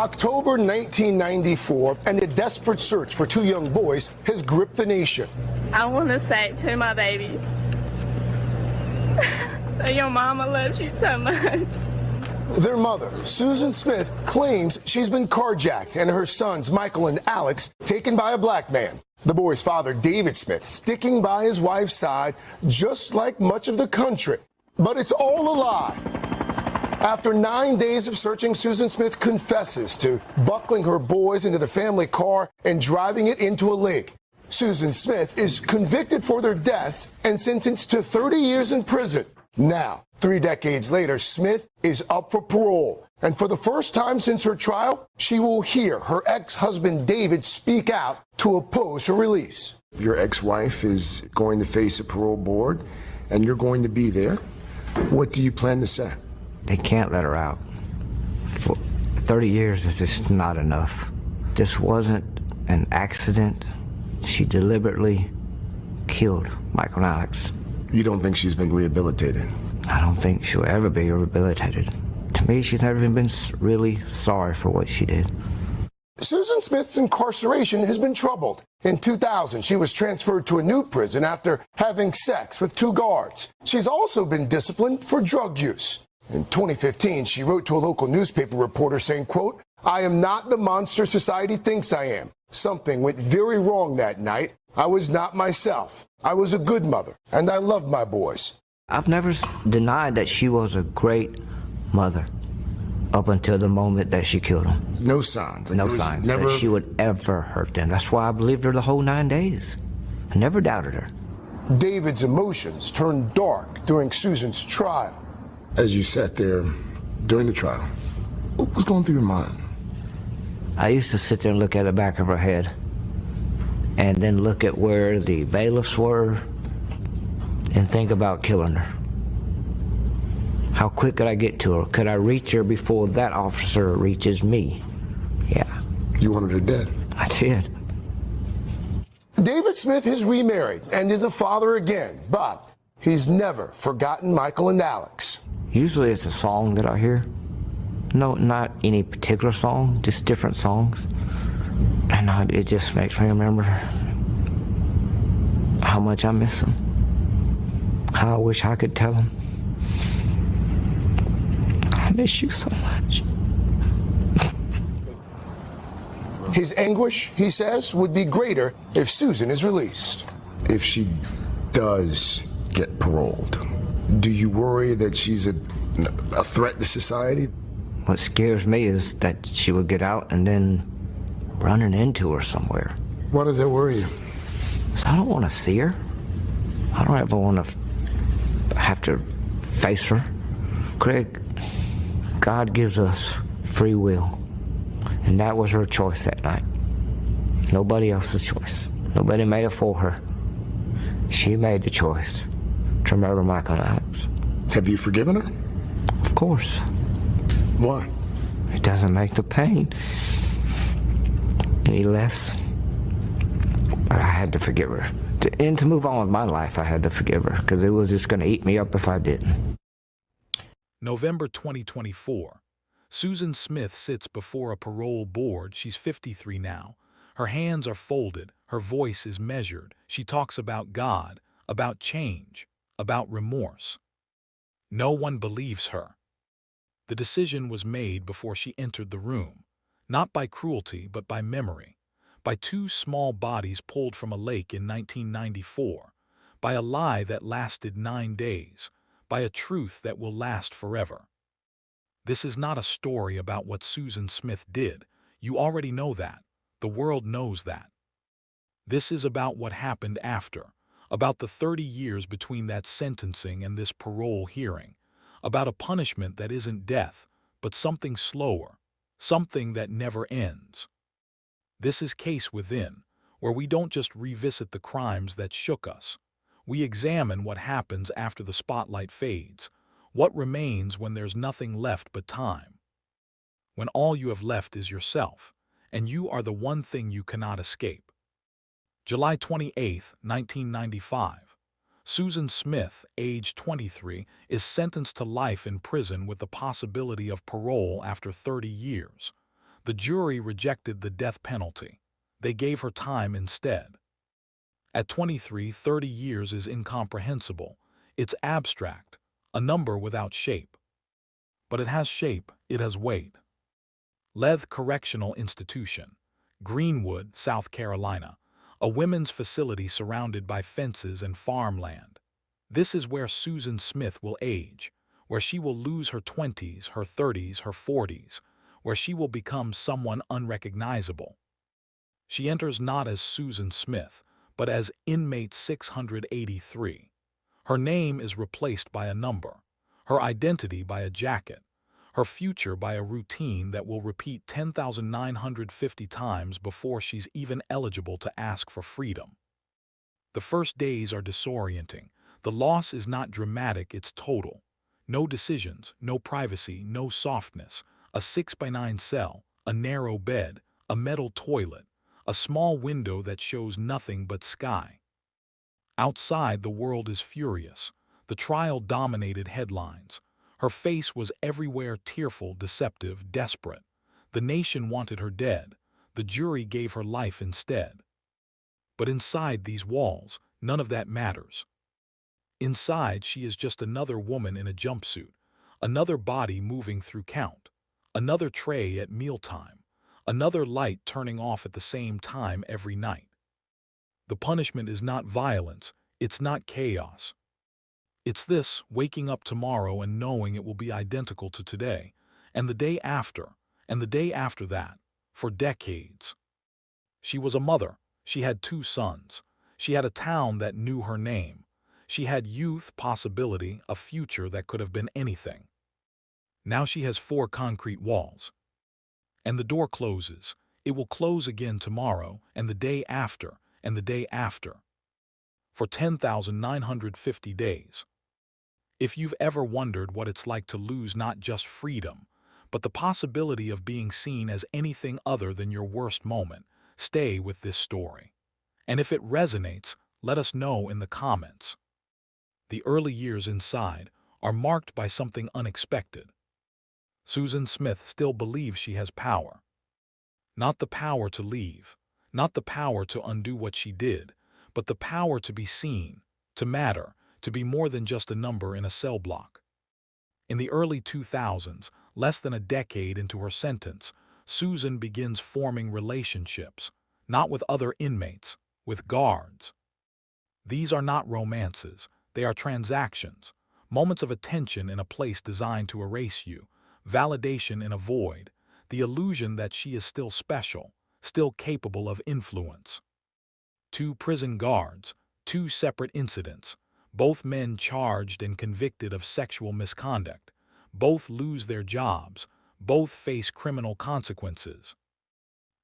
October 1994, and a desperate search for two young boys has gripped the nation. I want to say to my babies that your mama loves you so much. Their mother, Susan Smith, claims she's been carjacked and her sons, Michael and Alex, taken by a black man. The boy's father, David Smith, sticking by his wife's side, just like much of the country. But it's all a lie. After 9 days of searching, Susan Smith confesses to buckling her boys into the family car and driving it into a lake. Susan Smith is convicted for their deaths and sentenced to 30 years in prison. Now, 3 decades later, Smith is up for parole. And for the first time since her trial, she will hear her ex-husband David speak out to oppose her release. Your ex-wife is going to face a parole board, and you're going to be there. What do you plan to say? They can't let her out. For 30 years is just not enough. This wasn't an accident. She deliberately killed Michael and Alex. You don't think she's been rehabilitated? I don't think she'll ever be rehabilitated. To me, she's never even been really sorry for what she did. Susan Smith's incarceration has been troubled. In 2000, she was transferred to a new prison after having sex with 2 guards. She's also been disciplined for drug use. In 2015, she wrote to a local newspaper reporter saying, quote, "I am not the monster society thinks I am. Something went very wrong that night. I was not myself. I was a good mother, and I loved my boys." I've never denied that she was a great mother up until the moment that she killed them. No signs. No signs that she would ever hurt them. That's why I believed her the whole 9 days. I never doubted her. David's emotions turned dark during Susan's trial. As you sat there during the trial, what was going through your mind? I used to sit there and look at the back of her head and then look at where the bailiffs were and think about killing her. How quick could I get to her? Could I reach her before that officer reaches me? Yeah. You wanted her dead? I did. David Smith has remarried and is a father again, but he's never forgotten Michael and Alex. Usually it's a song that I hear. No, not any particular song, just different songs. And it just makes me remember how much I miss them. How I wish I could tell them, I miss you so much. His anguish, he says, would be greater if Susan is released. If she does get paroled, do you worry that she's a threat to society? What scares me is that she would get out and then running into her somewhere. Why does that worry you? I don't want to see her. I don't ever want to have to face her. Craig, God gives us free will, and that was her choice that night. Nobody else's choice. Nobody made it for her. She made the choice to murder Michael and Alex. Have you forgiven her? Of course. Why? It doesn't make the pain any less. But I had to forgive her. And to move on with my life, I had to forgive her, because it was just going to eat me up if I didn't. November 2024. Susan Smith sits before a parole board. She's 53 now. Her hands are folded. Her voice is measured. She talks about God, about change, about remorse. No one believes her. The decision was made before she entered the room, not by cruelty but by memory, by 2 small bodies pulled from a lake in 1994, by a lie that lasted 9 days, by a truth that will last forever. This is not a story about what Susan Smith did. You already know that. The world knows that. This is about what happened after, about the 30 years between that sentencing and this parole hearing, about a punishment that isn't death, but something slower, something that never ends. This is Case Within, where we don't just revisit the crimes that shook us. We examine what happens after the spotlight fades, what remains when there's nothing left but time. When all you have left is yourself, and you are the one thing you cannot escape. July 28, 1995. Susan Smith, age 23, is sentenced to life in prison with the possibility of parole after 30 years. The jury rejected the death penalty. They gave her time instead. At 23, 30 years is incomprehensible. It's abstract, a number without shape. But it has shape, it has weight. Leth Correctional Institution, Greenwood, South Carolina, a women's facility surrounded by fences and farmland. This is where Susan Smith will age, where she will lose her 20s, her 30s, her 40s, where she will become someone unrecognizable. She enters not as Susan Smith, but as inmate 683. Her name is replaced by a number, her identity by a jacket, her future by a routine that will repeat 10,950 times before she's even eligible to ask for freedom. The first days are disorienting. The loss is not dramatic, it's total. No decisions, no privacy, no softness. A 6x9 cell, a narrow bed, a metal toilet, a small window that shows nothing but sky. Outside, the world is furious. The trial dominated headlines. Her face was everywhere, tearful, deceptive, desperate. The nation wanted her dead. The jury gave her life instead. But inside these walls, none of that matters. Inside, she is just another woman in a jumpsuit, another body moving through count, another tray at mealtime, another light turning off at the same time every night. The punishment is not violence, it's not chaos. It's this, waking up tomorrow and knowing it will be identical to today, and the day after, and the day after that, for decades. She was a mother. She had 2 sons. She had a town that knew her name. She had youth, possibility, a future that could have been anything. Now she has 4 concrete walls. And the door closes. It will close again tomorrow, and the day after, and the day after. For 10,950 days. If you've ever wondered what it's like to lose not just freedom, but the possibility of being seen as anything other than your worst moment, stay with this story. And if it resonates, let us know in the comments. The early years inside are marked by something unexpected. Susan Smith still believes she has power. Not the power to leave, not the power to undo what she did, but the power to be seen, to matter, to be more than just a number in a cell block. In the early 2000s, less than a decade into her sentence, Susan begins forming relationships, not with other inmates, with guards. These are not romances, they are transactions, moments of attention in a place designed to erase you, validation in a void, the illusion that she is still special, still capable of influence. 2 prison guards, 2 separate incidents, both men charged and convicted of sexual misconduct, both lose their jobs, both face criminal consequences.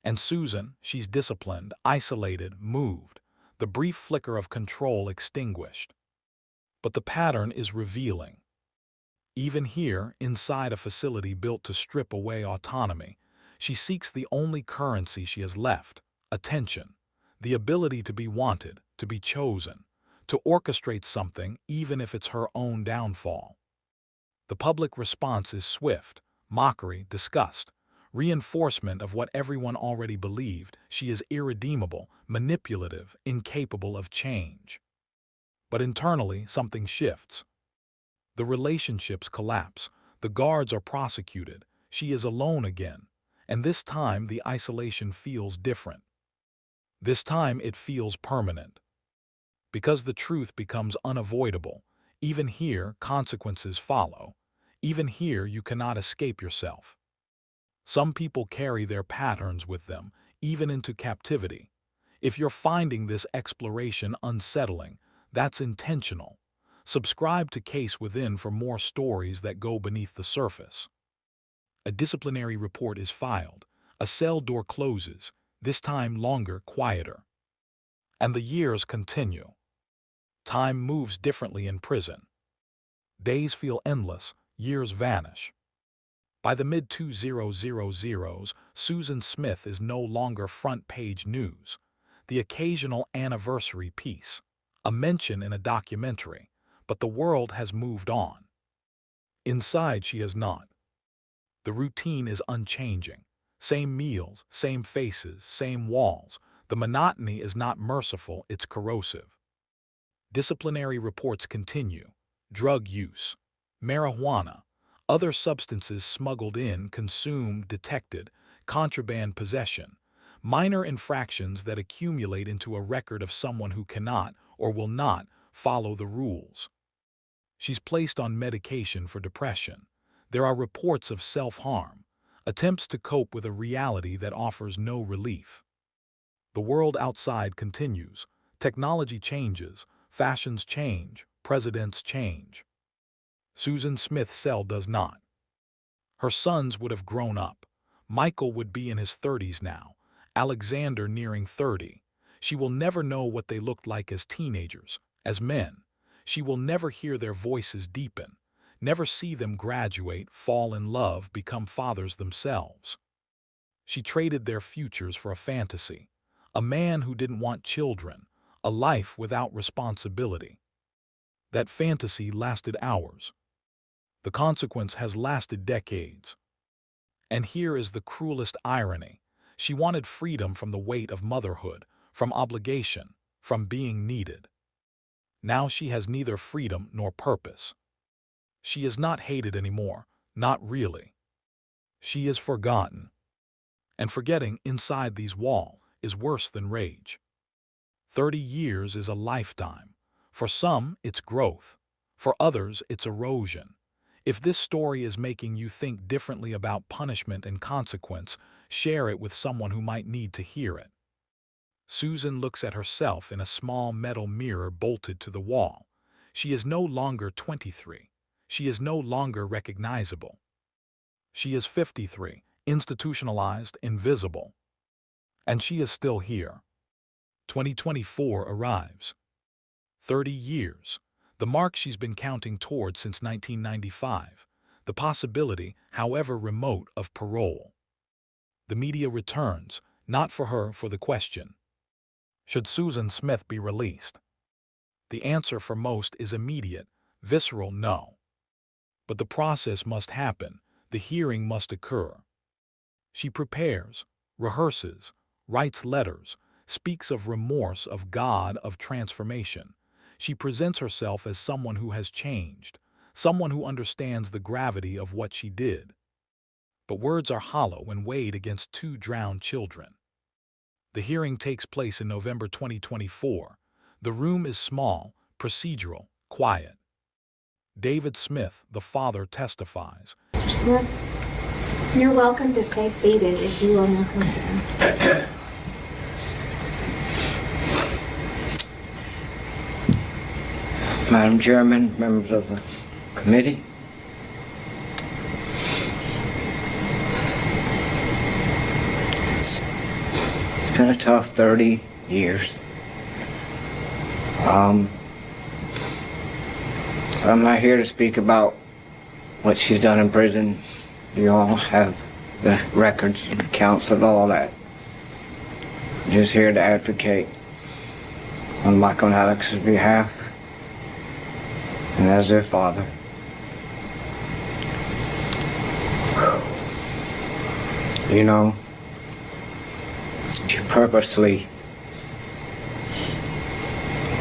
And Susan, she's disciplined, isolated, moved, the brief flicker of control extinguished. But the pattern is revealing. Even here, inside a facility built to strip away autonomy, she seeks the only currency she has left, attention, the ability to be wanted, to be chosen, to orchestrate something even if it's her own downfall. The public response is swift, mockery, disgust, reinforcement of what everyone already believed: she is irredeemable, manipulative, incapable of change. But internally, something shifts. The relationships collapse, the guards are prosecuted, she is alone again, and this time the isolation feels different. This time it feels permanent. Because the truth becomes unavoidable, even here consequences follow. Even here you cannot escape yourself. Some people carry their patterns with them, even into captivity. If you're finding this exploration unsettling, that's intentional. Subscribe to Case Within for more stories that go beneath the surface. A disciplinary report is filed. A cell door closes, this time longer, quieter. And the years continue. Time moves differently in prison. Days feel endless, years vanish. By the mid-2000s, Susan Smith is no longer front-page news. The occasional anniversary piece, a mention in a documentary, but the world has moved on. Inside she has not. The routine is unchanging. Same meals, same faces, same walls. The monotony is not merciful, it's corrosive. Disciplinary reports continue. Drug use, marijuana, other substances smuggled in, consumed, detected, contraband possession, minor infractions that accumulate into a record of someone who cannot or will not follow the rules. She's placed on medication for depression. There are reports of self-harm, attempts to cope with a reality that offers no relief. The world outside continues. Technology changes, fashions change, presidents change. Susan Smith's cell does not. Her sons would have grown up. Michael would be in his 30s now, Alexander nearing 30. She will never know what they looked like as teenagers, as men. She will never hear their voices deepen, never see them graduate, fall in love, become fathers themselves. She traded their futures for a fantasy, a man who didn't want children, a life without responsibility. That fantasy lasted hours. The consequence has lasted decades. And here is the cruelest irony. She wanted freedom from the weight of motherhood, from obligation, from being needed. Now she has neither freedom nor purpose. She is not hated anymore, not really. She is forgotten. And forgetting inside these walls is worse than rage. 30 years is a lifetime. For some, it's growth. For others, it's erosion. If this story is making you think differently about punishment and consequence, share it with someone who might need to hear it. Susan looks at herself in a small metal mirror bolted to the wall. She is no longer 23. She is no longer recognizable. She is 53, institutionalized, invisible. And she is still here. 2024 arrives. 30 years. The mark she's been counting toward since 1995. The possibility, however remote, of parole. The media returns, not for her, for the question. Should Susan Smith be released? The answer for most is immediate, visceral no. But the process must happen. The hearing must occur. She prepares, rehearses, writes letters, speaks of remorse, of God, of transformation. She presents herself as someone who has changed, someone who understands the gravity of what she did. But words are hollow when weighed against 2 drowned children. The hearing takes place in November 2024. The room is small, procedural, quiet. David Smith, the father, testifies. Smith, you're welcome to stay seated if you want to come down. Madam Chairman, members of the committee. It's been a tough 30 years. I'm not here to speak about what she's done in prison. You all have the records and accounts of all that. I'm just here to advocate on Michael and Alex's behalf. And as their father. You know, she purposely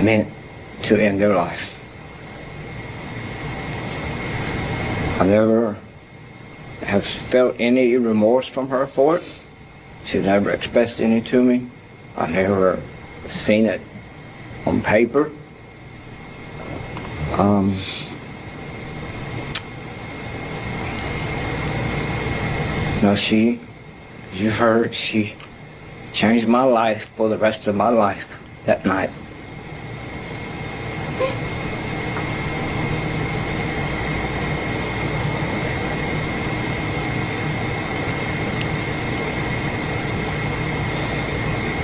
meant to end their life. I never have felt any remorse from her for it. She's never expressed any to me. I've never seen it on paper. No, you've heard, she changed my life for the rest of my life that night.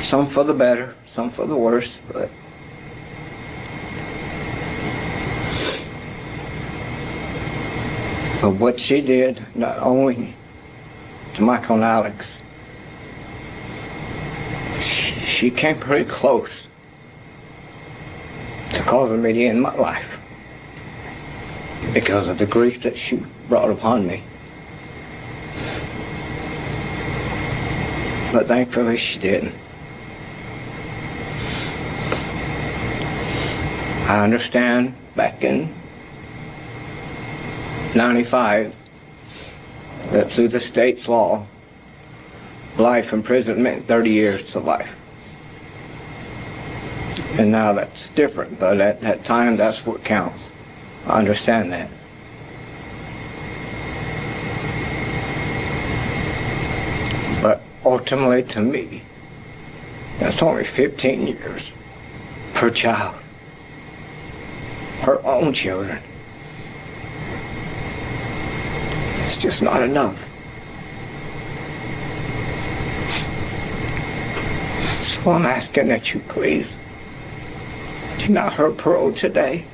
Some for the better, some for the worse, but what she did, not only to Michael and Alex, she came pretty close to causing me to end my life because of the grief that she brought upon me. But thankfully she didn't. I understand back in 95 that through the state's law, life imprisonment, 30 years to life. And now that's different, but at that time, that's what counts. I understand that. But ultimately, to me, that's only 15 years per child. Her own children. It's just not enough. So I'm asking that you please deny her parole today.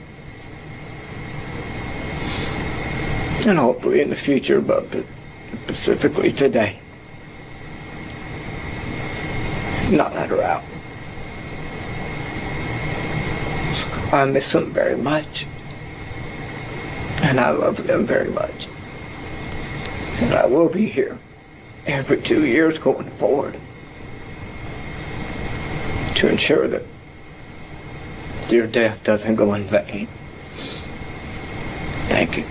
And hopefully in the future, but specifically today. Not let her out. I miss them very much. And I love them very much. And I will be here every 2 years going forward to ensure that your death doesn't go in vain. Thank you.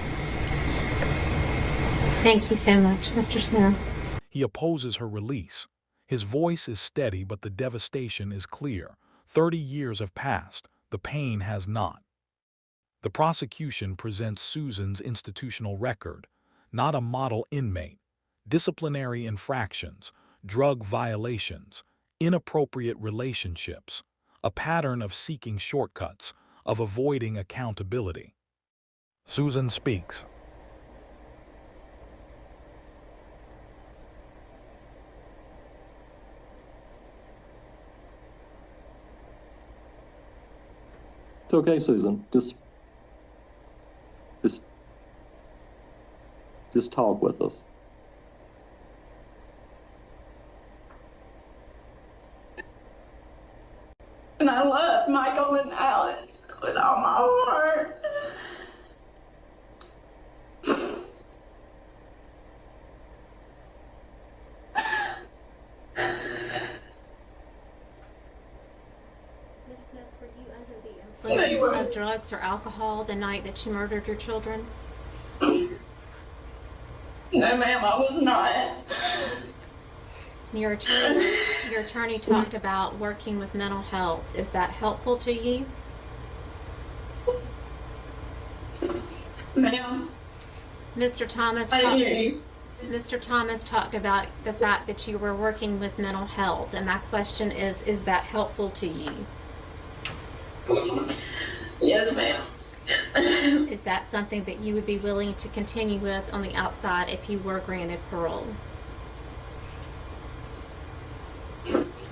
Thank you so much, Mr. Smith. He opposes her release. His voice is steady, but the devastation is clear. 30 years have passed. The pain has not. The prosecution presents Susan's institutional record, not a model inmate, disciplinary infractions, drug violations, inappropriate relationships, a pattern of seeking shortcuts, of avoiding accountability. Susan speaks. It's okay, Susan. Just talk with us. And I love Michael and Alex with all my heart. Ms. Smith, were you under the influence of drugs or alcohol the night that you murdered your children? No, ma'am, I was not. Your attorney talked about working with mental health. Is that helpful to you? Ma'am, Mr. Thomas I hear you. Mr. Thomas talked about the fact that you were working with mental health, and my question is that helpful to you? Yes, ma'am. Is that something that you would be willing to continue with on the outside if you were granted parole?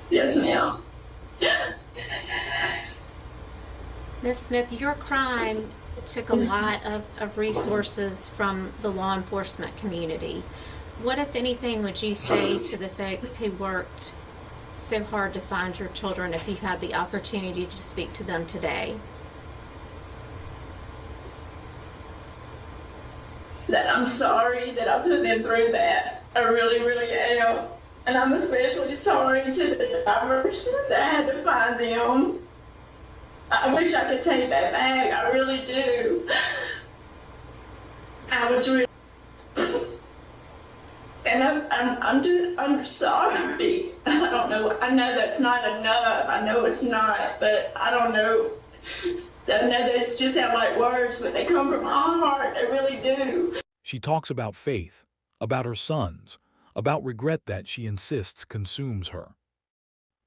Yes, ma'am. Ms. Smith, your crime took a lot of resources from the law enforcement community. What, if anything, would you say to the folks who worked so hard to find your children if you had the opportunity to speak to them today? That I'm sorry that I put them through that. I really, really am. And I'm especially sorry to the drivers that I had to find them. I wish I could take that back. I really do. I was really, and I'm sorry. I don't know. I know that's not enough. I know it's not, but I don't know. I know that's just sound like words, but they come from my heart. They really do. She talks about faith, about her sons, about regret that she insists consumes her.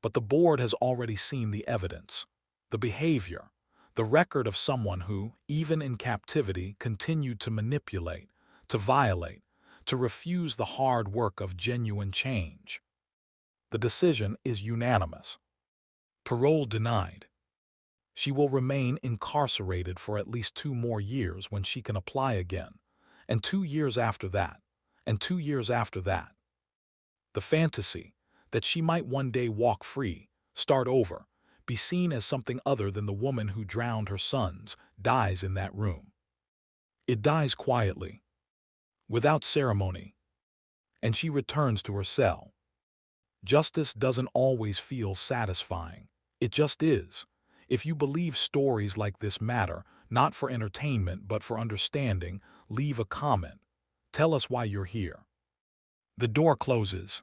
But the board has already seen the evidence, the behavior, the record of someone who, even in captivity, continued to manipulate, to violate, to refuse the hard work of genuine change. The decision is unanimous. Parole denied. She will remain incarcerated for at least 2 more years when she can apply again, and 2 years after that, and 2 years after that. The fantasy that she might one day walk free, start over, be seen as something other than the woman who drowned her sons, dies in that room. It dies quietly, without ceremony, and she returns to her cell. Justice doesn't always feel satisfying. It just is. If you believe stories like this matter, not for entertainment but for understanding, leave a comment. Tell us why you're here. The door closes.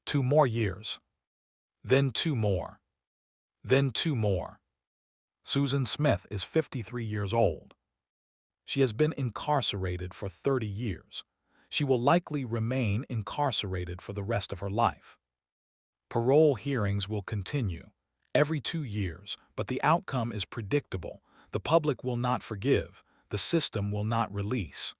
2 more years. Then 2 more. Then 2 more. Susan Smith is 53 years old. She has been incarcerated for 30 years. She will likely remain incarcerated for the rest of her life. Parole hearings will continue every 2 years, but the outcome is predictable. The public will not forgive. The system will not release.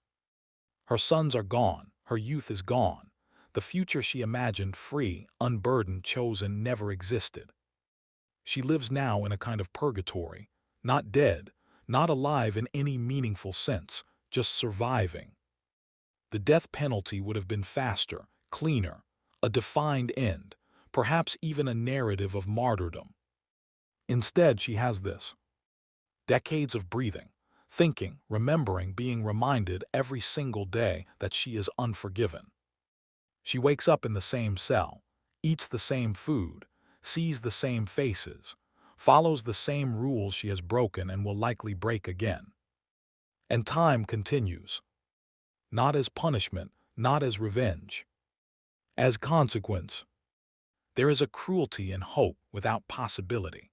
Her sons are gone. Her youth is gone. The future she imagined free, unburdened, chosen never existed. She lives now in a kind of purgatory, not dead, not alive in any meaningful sense, just surviving. The death penalty would have been faster, cleaner, a defined end, perhaps even a narrative of martyrdom. Instead, she has this: decades of breathing, thinking, remembering, being reminded every single day that she is unforgiven. She wakes up in the same cell, eats the same food, sees the same faces, follows the same rules she has broken and will likely break again. And time continues. Not as punishment, not as revenge. As consequence. There is a cruelty in hope without possibility,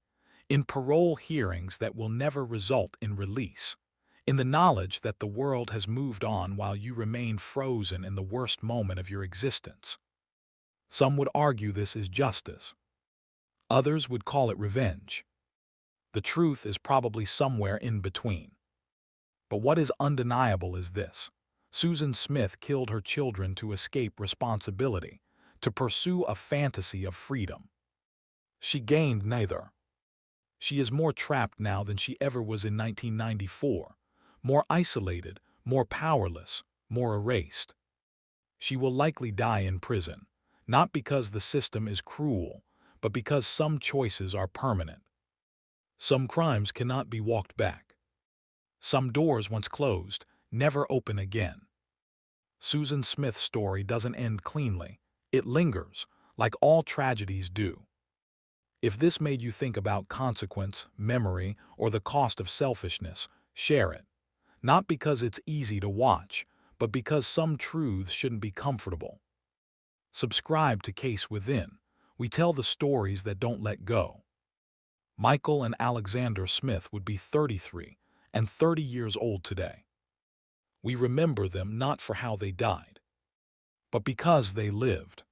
in parole hearings that will never result in release, in the knowledge that the world has moved on while you remain frozen in the worst moment of your existence. Some would argue this is justice. Others would call it revenge. The truth is probably somewhere in between. But what is undeniable is this: Susan Smith killed her children to escape responsibility, to pursue a fantasy of freedom. She gained neither. She is more trapped now than she ever was in 1994, more isolated, more powerless, more erased. She will likely die in prison, not because the system is cruel, but because some choices are permanent. Some crimes cannot be walked back. Some doors once closed never open again. Susan Smith's story doesn't end cleanly. It lingers, like all tragedies do. If this made you think about consequence, memory, or the cost of selfishness, share it. Not because it's easy to watch, but because some truths shouldn't be comfortable. Subscribe to Case Within. We tell the stories that don't let go. Michael and Alexander Smith would be 33 and 30 years old today. We remember them not for how they died, but because they lived.